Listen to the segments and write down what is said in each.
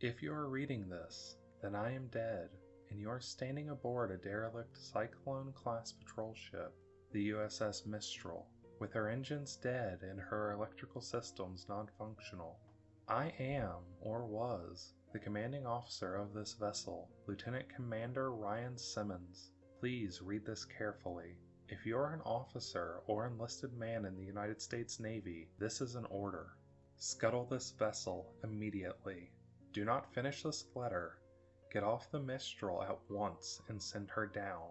If you are reading this, then I am dead, and you are standing aboard a derelict Cyclone-class patrol ship, the USS Mistral, with her engines dead and her electrical systems non-functional. I am, or was, the commanding officer of this vessel, Lieutenant Commander Ryan Simmons. Please read this carefully. If you are an officer or enlisted man in the United States Navy, this is an order. Scuttle this vessel immediately. Do not finish this letter. Get off the Mistral at once and send her down.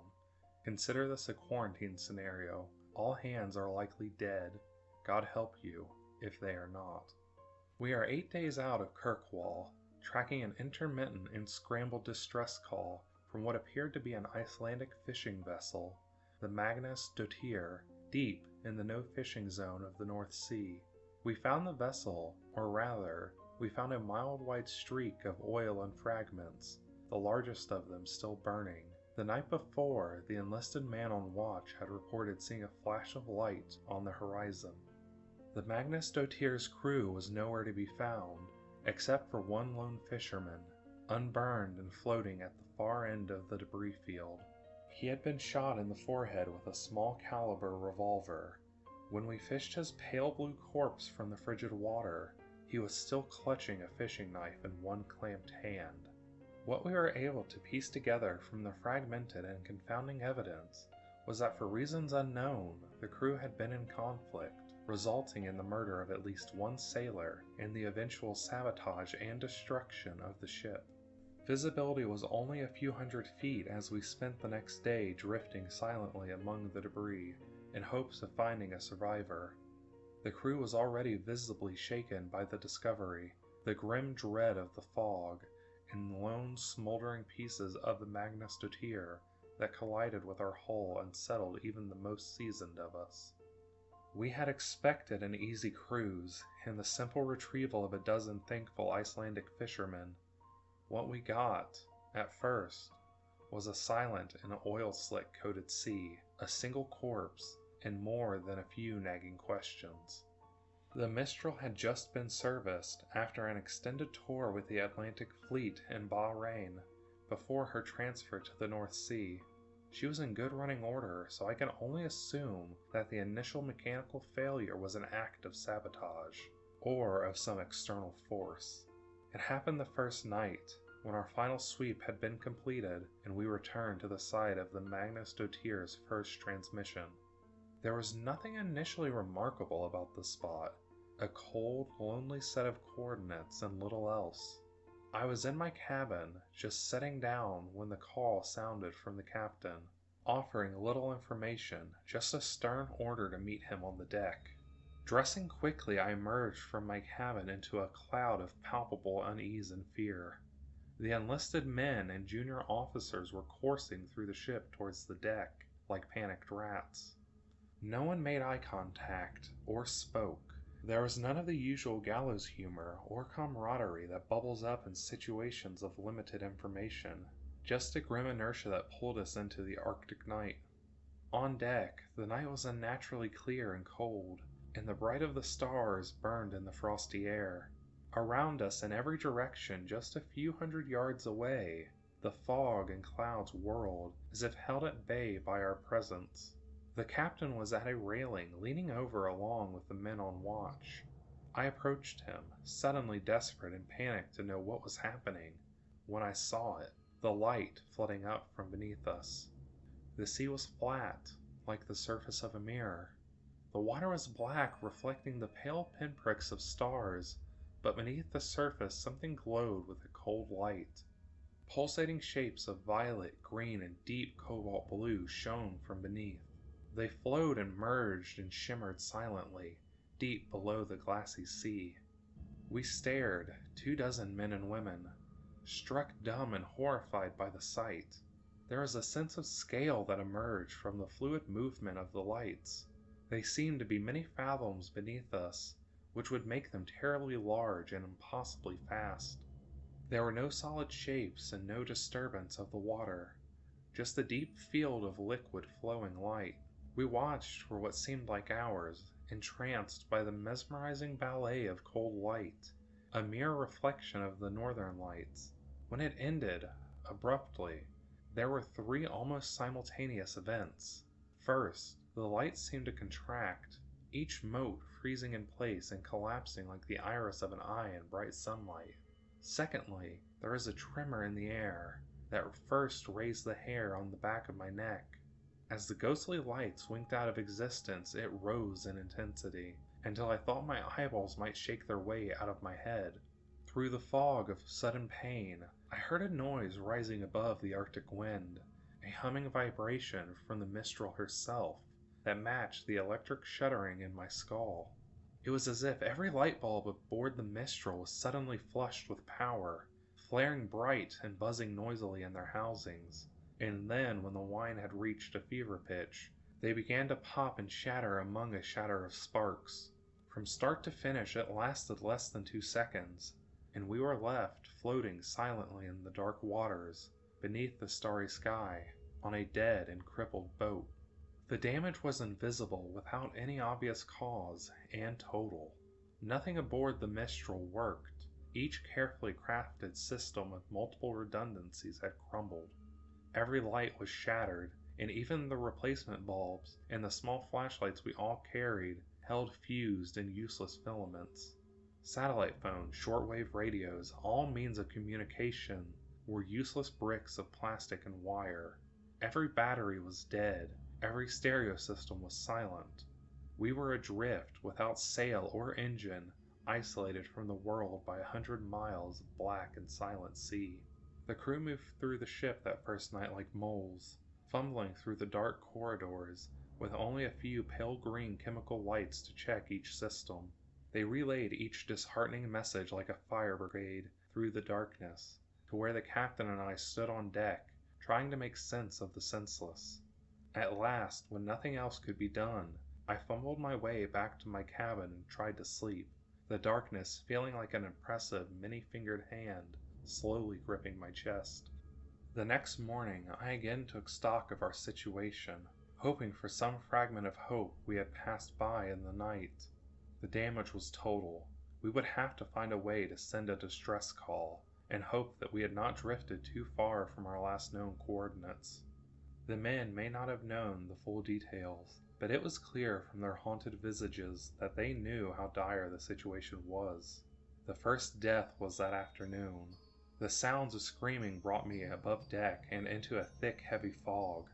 Consider this a quarantine scenario. All hands are likely dead. God help you, if they are not. We are 8 days out of Kirkwall, tracking an intermittent and scrambled distress call from what appeared to be an Icelandic fishing vessel, the Magnus Dotir, deep in the no-fishing zone of the North Sea. We found the vessel, or rather, we found a mile-wide streak of oil and fragments, the largest of them still burning. The night before, the enlisted man on watch had reported seeing a flash of light on the horizon. The Magnus Dotir's crew was nowhere to be found, except for one lone fisherman, unburned and floating at the far end of the debris field. He had been shot in the forehead with a small caliber revolver. When we fished his pale blue corpse from the frigid water, he was still clutching a fishing knife in one clamped hand. What we were able to piece together from the fragmented and confounding evidence was that for reasons unknown, the crew had been in conflict, resulting in the murder of at least one sailor and the eventual sabotage and destruction of the ship. Visibility was only a few hundred feet as we spent the next day drifting silently among the debris in hopes of finding a survivor. The crew was already visibly shaken by the discovery, the grim dread of the fog, and lone smoldering pieces of the Magnus Dotir that collided with our hull and settled even the most seasoned of us. We had expected an easy cruise and the simple retrieval of a dozen thankful Icelandic fishermen. What we got, at first, was a silent and oil-slick coated sea, a single corpse, and more than a few nagging questions. The Mistral had just been serviced after an extended tour with the Atlantic Fleet in Bahrain before her transfer to the North Sea. She was in good running order, so I can only assume that the initial mechanical failure was an act of sabotage, or of some external force. It happened the first night, when our final sweep had been completed and we returned to the site of the Magnus Dotir's first transmission. There was nothing initially remarkable about the spot, a cold, lonely set of coordinates and little else. I was in my cabin, just sitting down when the call sounded from the captain, offering little information, just a stern order to meet him on the deck. Dressing quickly, I emerged from my cabin into a cloud of palpable unease and fear. The enlisted men and junior officers were coursing through the ship towards the deck like panicked rats. No one made eye contact or spoke. There was none of the usual gallows humor or camaraderie that bubbles up in situations of limited information, just a grim inertia that pulled us into the Arctic night. On deck, the night was unnaturally clear and cold, and the bright of the stars burned in the frosty air. Around us in every direction, just a few hundred yards away, the fog and clouds whirled as if held at bay by our presence. The captain was at a railing, leaning over along with the men on watch. I approached him, suddenly desperate and panicked to know what was happening, when I saw it, the light flooding up from beneath us. The sea was flat, like the surface of a mirror. The water was black, reflecting the pale pinpricks of stars, but beneath the surface something glowed with a cold light. Pulsating shapes of violet, green, and deep cobalt blue shone from beneath. They flowed and merged and shimmered silently, deep below the glassy sea. We stared, 24 men and women, struck dumb and horrified by the sight. There was a sense of scale that emerged from the fluid movement of the lights. They seemed to be many fathoms beneath us, which would make them terribly large and impossibly fast. There were no solid shapes and no disturbance of the water, just a deep field of liquid flowing light. We watched for what seemed like hours, entranced by the mesmerizing ballet of cold light, a mere reflection of the northern lights. When it ended, abruptly, there were three almost simultaneous events. First, the lights seemed to contract, each mote freezing in place and collapsing like the iris of an eye in bright sunlight. Secondly, there was a tremor in the air that first raised the hair on the back of my neck. As the ghostly lights winked out of existence, it rose in intensity, until I thought my eyeballs might shake their way out of my head. Through the fog of sudden pain, I heard a noise rising above the Arctic wind, a humming vibration from the Mistral herself that matched the electric shuddering in my skull. It was as if every light bulb aboard the Mistral was suddenly flushed with power, flaring bright and buzzing noisily in their housings. And then, when the wine had reached a fever pitch, they began to pop and shatter among a shatter of sparks. From start to finish it lasted less than 2 seconds, and we were left floating silently in the dark waters, beneath the starry sky, on a dead and crippled boat. The damage was invisible without any obvious cause, and total. Nothing aboard the Mistral worked. Each carefully crafted system with multiple redundancies had crumbled. Every light was shattered, and even the replacement bulbs and the small flashlights we all carried held fused and useless filaments. Satellite phones, shortwave radios, all means of communication were useless bricks of plastic and wire. Every battery was dead. Every stereo system was silent. We were adrift, without sail or engine, isolated from the world by 100 miles of black and silent sea. The crew moved through the ship that first night like moles, fumbling through the dark corridors, with only a few pale green chemical lights to check each system. They relayed each disheartening message like a fire brigade through the darkness, to where the captain and I stood on deck, trying to make sense of the senseless. At last, when nothing else could be done, I fumbled my way back to my cabin and tried to sleep, the darkness feeling like an impressive, many-fingered hand slowly gripping my chest. The next morning, I again took stock of our situation, hoping for some fragment of hope we had passed by in the night. The damage was total. We would have to find a way to send a distress call, and hope that we had not drifted too far from our last known coordinates. The men may not have known the full details, but it was clear from their haunted visages that they knew how dire the situation was. The first death was that afternoon. The sounds of screaming brought me above deck and into a thick, heavy fog.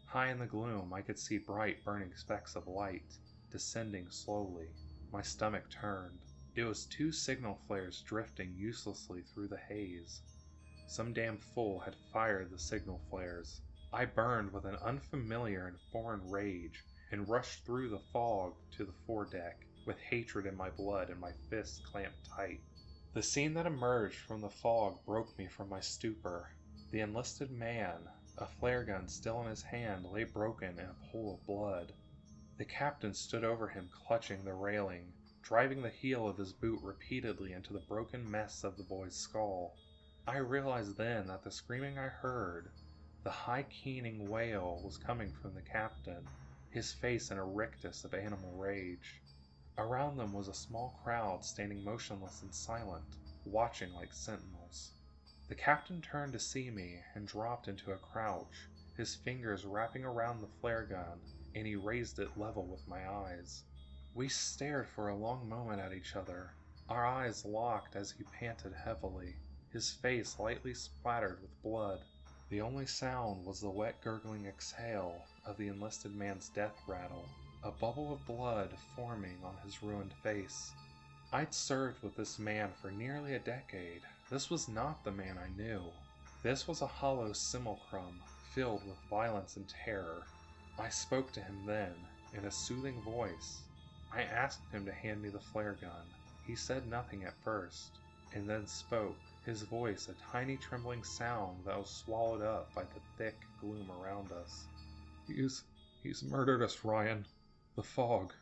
High in the gloom, I could see bright, burning specks of light, descending slowly. My stomach turned. It was 2 signal flares drifting uselessly through the haze. Some damn fool had fired the signal flares. I burned with an unfamiliar and foreign rage, and rushed through the fog to the foredeck, with hatred in my blood and my fists clamped tight. The scene that emerged from the fog broke me from my stupor. The enlisted man, a flare gun still in his hand, lay broken in a pool of blood. The captain stood over him, clutching the railing, driving the heel of his boot repeatedly into the broken mess of the boy's skull. I realized then that the screaming I heard, the high keening wail, was coming from the captain, his face in a rictus of animal rage. Around them was a small crowd standing motionless and silent, watching like sentinels. The captain turned to see me and dropped into a crouch, his fingers wrapping around the flare gun, and he raised it level with my eyes. We stared for a long moment at each other, our eyes locked as he panted heavily, his face lightly splattered with blood. The only sound was the wet gurgling exhale of the enlisted man's death rattle, a bubble of blood forming on his ruined face. I'd served with this man for nearly a decade. This was not the man I knew. This was a hollow simulacrum, filled with violence and terror. I spoke to him then, in a soothing voice. I asked him to hand me the flare gun. He said nothing at first, and then spoke, his voice a tiny trembling sound that was swallowed up by the thick gloom around us. He's murdered us, Ryan. The fog.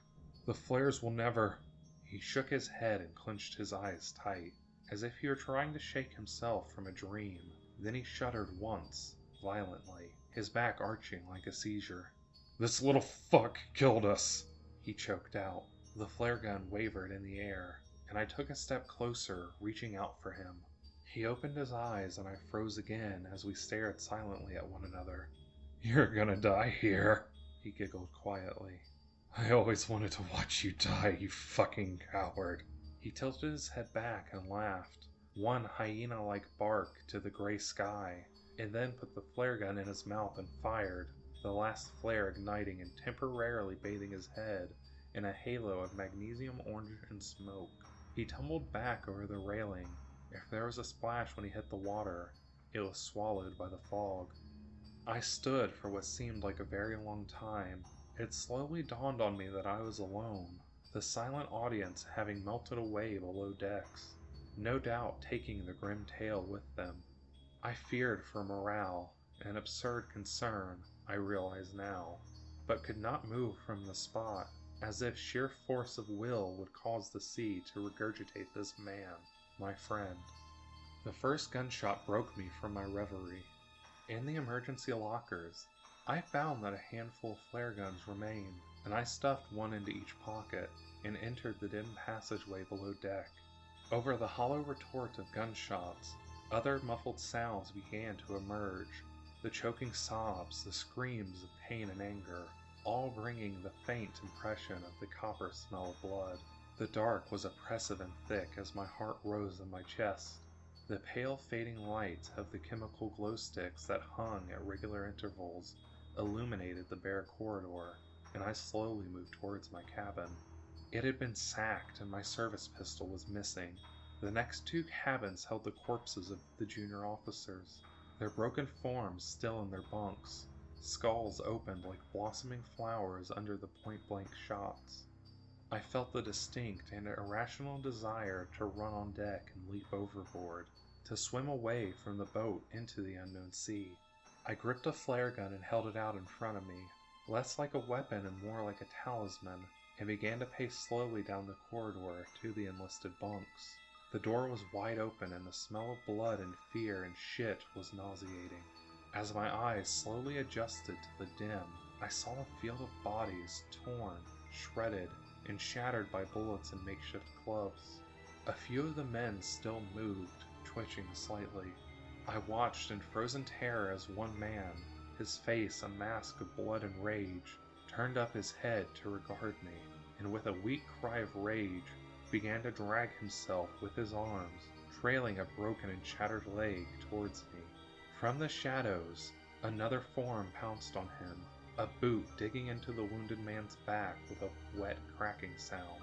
The flares will never... He shook his head and clenched his eyes tight, as if he were trying to shake himself from a dream. Then he shuddered once, violently, his back arching like a seizure. "This little fuck killed us," he choked out. The flare gun wavered in the air. and I took a step closer, reaching out for him. He opened his eyes and I froze again as we stared silently at one another. "You're gonna die here," he giggled quietly. "I always wanted to watch you die, you fucking coward." He tilted his head back and laughed, one hyena-like bark to the gray sky, and then put the flare gun in his mouth and fired, the last flare igniting and temporarily bathing his head in a halo of magnesium orange and smoke. He tumbled back over the railing. If there was a splash when he hit the water, it was swallowed by the fog. I stood for what seemed like a very long time. It slowly dawned on me that I was alone, the silent audience having melted away below decks, no doubt taking the grim tale with them. I feared for morale, an absurd concern, I realize now, but could not move from the spot, as if sheer force of will would cause the sea to regurgitate this man, my friend. The first gunshot broke me from my reverie. In the emergency lockers, I found that a handful of flare guns remained, and I stuffed one into each pocket and entered the dim passageway below deck. Over the hollow retort of gunshots, other muffled sounds began to emerge, the choking sobs, the screams of pain and anger, all bringing the faint impression of the copper smell of blood. The dark was oppressive and thick as my heart rose in my chest. The pale fading light of the chemical glow sticks that hung at regular intervals illuminated the bare corridor, and I slowly moved towards my cabin. It had been sacked and my service pistol was missing. The next two cabins held the corpses of the junior officers, their broken forms still in their bunks, skulls opened like blossoming flowers under the point-blank shots. I felt the distinct and irrational desire to run on deck and leap overboard, to swim away from the boat into the unknown sea. I gripped a flare gun and held it out in front of me, less like a weapon and more like a talisman, and began to pace slowly down the corridor to the enlisted bunks. The door was wide open and the smell of blood and fear and shit was nauseating. As my eyes slowly adjusted to the dim, I saw a field of bodies torn, shredded, and shattered by bullets and makeshift clubs. A few of the men still moved, twitching slightly. I watched in frozen terror as one man, his face a mask of blood and rage, turned up his head to regard me, and with a weak cry of rage, began to drag himself with his arms, trailing a broken and shattered leg towards me. From the shadows, another form pounced on him, a boot digging into the wounded man's back with a wet cracking sound.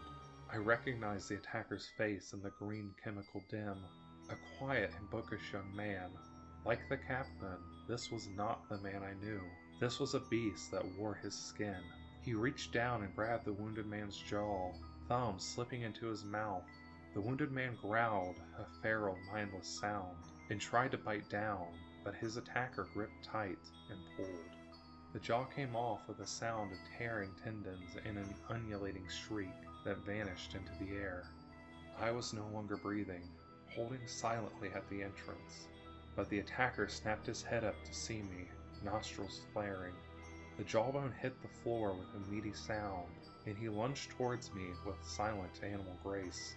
I recognized the attacker's face in the green chemical dim, a quiet and bookish young man. Like the captain, this was not the man I knew. This was a beast that wore his skin. He reached down and grabbed the wounded man's jaw, thumb slipping into his mouth. The wounded man growled, a feral, mindless sound, and tried to bite down, but his attacker gripped tight and pulled. The jaw came off with a sound of tearing tendons and an undulating shriek that vanished into the air. I was no longer breathing, holding silently at the entrance, but the attacker snapped his head up to see me, nostrils flaring. The jawbone hit the floor with a meaty sound, and he lunged towards me with silent animal grace.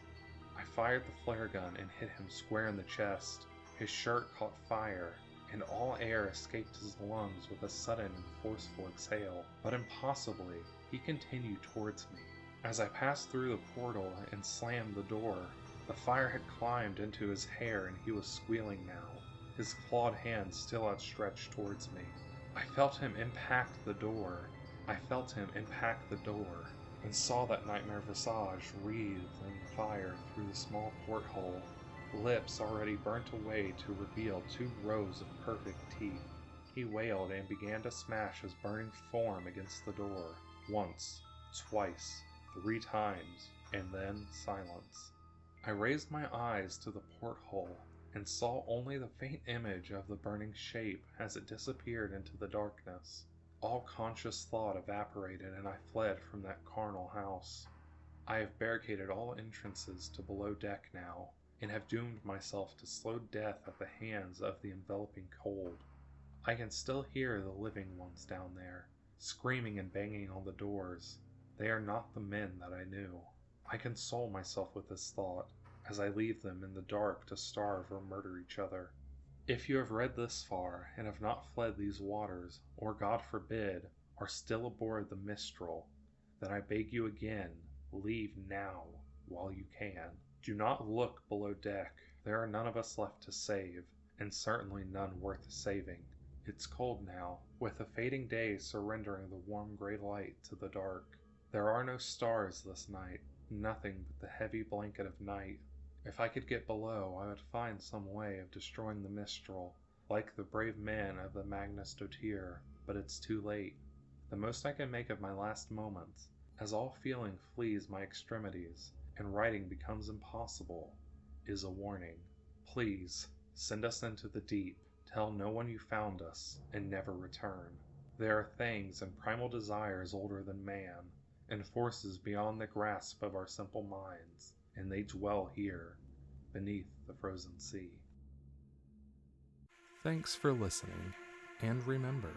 I fired the flare gun and hit him square in the chest. His shirt caught fire, and all air escaped his lungs with a sudden and forceful exhale. But impossibly, he continued towards me. As I passed through the portal and slammed the door, the fire had climbed into his hair and he was squealing now, his clawed hands still outstretched towards me. I felt him impact the door, and saw that nightmare visage wreathed in fire through the small porthole, lips already burnt away to reveal 2 rows of perfect teeth. He wailed and began to smash his burning form against the door, once, twice, 3 times, and then silence. I raised my eyes to the porthole and saw only the faint image of the burning shape as it disappeared into the darkness. All conscious thought evaporated and I fled from that carnal house. I have barricaded all entrances to below deck now, and have doomed myself to slow death at the hands of the enveloping cold. I can still hear the living ones down there, screaming and banging on the doors. They are not the men that I knew. I console myself with this thought as I leave them in the dark to starve or murder each other. If you have read this far and have not fled these waters, or God forbid, are still aboard the Mistral, then I beg you again, leave now while you can. Do not look below deck. There are none of us left to save, and certainly none worth saving. It's cold now, with the fading day surrendering the warm gray light to the dark. There are no stars this night, nothing but the heavy blanket of night. If I could get below, I would find some way of destroying the Mistral, like the brave men of the Magnus Dotir, but it's too late. The most I can make of my last moments, as all feeling flees my extremities, and writing becomes impossible, is a warning. Please, send us into the deep. Tell no one you found us, and never return. There are things and primal desires older than man, and forces beyond the grasp of our simple minds, and they dwell here, beneath the frozen sea. Thanks for listening, and remember,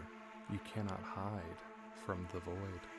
you cannot hide from the void.